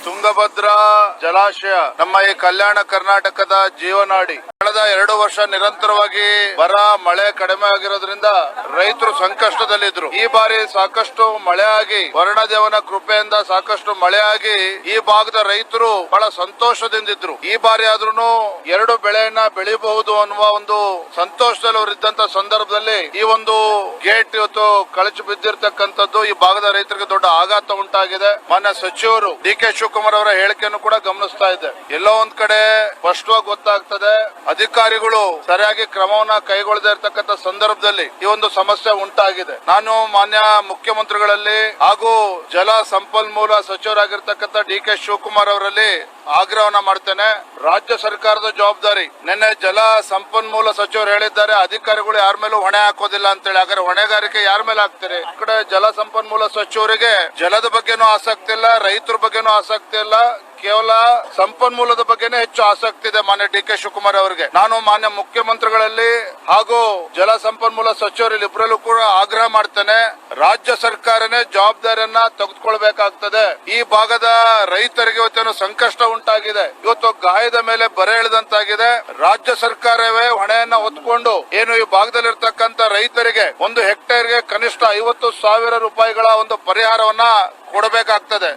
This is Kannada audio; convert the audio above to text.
ತುಂಗಭದ್ರಾ ಜಲಾಶಯ ನಮ್ಮ ಈ ಕಲ್ಯಾಣ ಕರ್ನಾಟಕದ ಜೀವನಾಡಿ. ಕಳೆದ 2 ವರ್ಷ ನಿರಂತರವಾಗಿ ಬರ ಮಳೆ ಕಡಿಮೆ ಆಗಿರೋದ್ರಿಂದ ರೈತರು ಸಂಕಷ್ಟದಲ್ಲಿದ್ರು. ಈ ಬಾರಿ ಸಾಕಷ್ಟು ಮಳೆ ಆಗಿ ವರುಣದೇವನ ಕೃಪೆಯಿಂದ ಸಾಕಷ್ಟು ಮಳೆ ಆಗಿ ಈ ಭಾಗದ ರೈತರು ಬಹಳ ಸಂತೋಷದಿಂದಿದ್ರು. ಈ ಬಾರಿ ಆದ್ರೂ 2 ಬೆಳೆಯನ್ನ ಬೆಳಿಬಹುದು ಅನ್ನುವ ಒಂದು ಸಂತೋಷದಲ್ಲಿ ಅವರಿದ್ದಂತ ಸಂದರ್ಭದಲ್ಲಿ ಈ ಒಂದು ಗೇಟ್ ಇವತ್ತು ಕಳಚಿ ಬಿದ್ದಿರ್ತಕ್ಕಂಥದ್ದು ಈ ಭಾಗದ ರೈತರಿಗೆ ದೊಡ್ಡ ಆಘಾತ ಉಂಟಾಗಿದೆ. ಮಾನ್ಯ ಸಚಿವರು ಡಿ.ಕೆ. ಶಿವಕುಮಾರ್ ಅವರ ಹೇಳಿಕೆಯನ್ನು ಕೂಡ ಗಮನಿಸ್ತಾ ಇದೆ. ಎಲ್ಲೋ ಒಂದ್ ಕಡೆ ಸ್ಪಷ್ಟವಾಗಿ ಗೊತ್ತಾಗ್ತದೆ, ಅಧಿಕಾರಿಗಳು ಸರಿಯಾಗಿ ಕ್ರಮವನ್ನ ಕೈಗೊಳ್ಳದೇ ಇರತಕ್ಕಂಥ ಸಂದರ್ಭದಲ್ಲಿ ಈ ಒಂದು ಸಮಸ್ಯೆ ಉಂಟಾಗಿದೆ. ನಾನು ಮಾನ್ಯ ಮುಖ್ಯಮಂತ್ರಿಗಳಲ್ಲಿ ಹಾಗೂ ಜಲ ಸಂಪನ್ಮೂಲ ಸಚಿವರಾಗಿರ್ತಕ್ಕಂಥ ಡಿ.ಕೆ. ಶಿವಕುಮಾರ್ ಅವರಲ್ಲಿ ಆಗ್ರಹವನ್ನ ಮಾಡ್ತೇನೆ. ರಾಜ್ಯ ಸರ್ಕಾರದ ಜವಾಬ್ದಾರಿ. ನಿನ್ನೆ ಜಲ ಸಂಪನ್ಮೂಲ ಸಚಿವರು ಹೇಳಿದ್ದಾರೆ, ಅಧಿಕಾರಿಗಳು ಯಾರ ಮೇಲೂ ಹೊಣೆ ಹಾಕೋದಿಲ್ಲ ಅಂತೇಳಿ. ಹಾಗಾದ್ರೆ ಹೊಣೆಗಾರಿಕೆ ಯಾರ ಮೇಲೆ ಹಾಕ್ತಾರೆ? ಈ ಕಡೆ ಜಲ ಸಂಪನ್ಮೂಲ ಸಚಿವರಿಗೆ ಜಲದ ಬಗ್ಗೆನೂ ಆಸಕ್ತಿ ಇಲ್ಲ, ರೈತರ ಬಗ್ಗೆನೂ ಆಸಕ್ತಿ ಇಲ್ಲ, ಕೇವಲ ಸಂಪನ್ಮೂಲದ ಬಗ್ಗೆನೇ ಹೆಚ್ಚು ಆಸಕ್ತಿ ಇದೆ ಮಾನ್ಯ ಡಿ.ಕೆ. ಶಿವಕುಮಾರ್ ಅವರಿಗೆ. ನಾನು ಮಾನ್ಯ ಮುಖ್ಯಮಂತ್ರಿಗಳಲ್ಲಿ ಹಾಗೂ ಜಲ ಸಂಪನ್ಮೂಲ ಸಚಿವರಲ್ಲಿ ಇಬ್ಬರಲ್ಲೂ ಕೂಡ ಆಗ್ರಹ ಮಾಡ್ತೇನೆ, ರಾಜ್ಯ ಸರ್ಕಾರನೇ ಜವಾಬ್ದಾರಿಯನ್ನ ತೆಗೆದುಕೊಳ್ಬೇಕಾಗ್ತದೆ. ಈ ಭಾಗದ ರೈತರಿಗೆ ಇವತ್ತೇನು ಸಂಕಷ್ಟ ಉಂಟಾಗಿದೆ, ಇವತ್ತು ಗಾಯದ ಮೇಲೆ ಬರೆ ಎಳೆದಂತಾಗಿದೆ. ರಾಜ್ಯ ಸರ್ಕಾರವೇ ಹೊಣೆಯನ್ನ ಹೊತ್ಕೊಂಡು ಏನು ಈ ಭಾಗದಲ್ಲಿರ್ತಕ್ಕಂಥ ರೈತರಿಗೆ 1 ಹೆಕ್ಟೇರ್ಗೆ ಕನಿಷ್ಠ 50,000 ರೂಪಾಯಿಗಳ ಒಂದು ಪರಿಹಾರವನ್ನ ಕೊಡಬೇಕಾಗ್ತದೆ.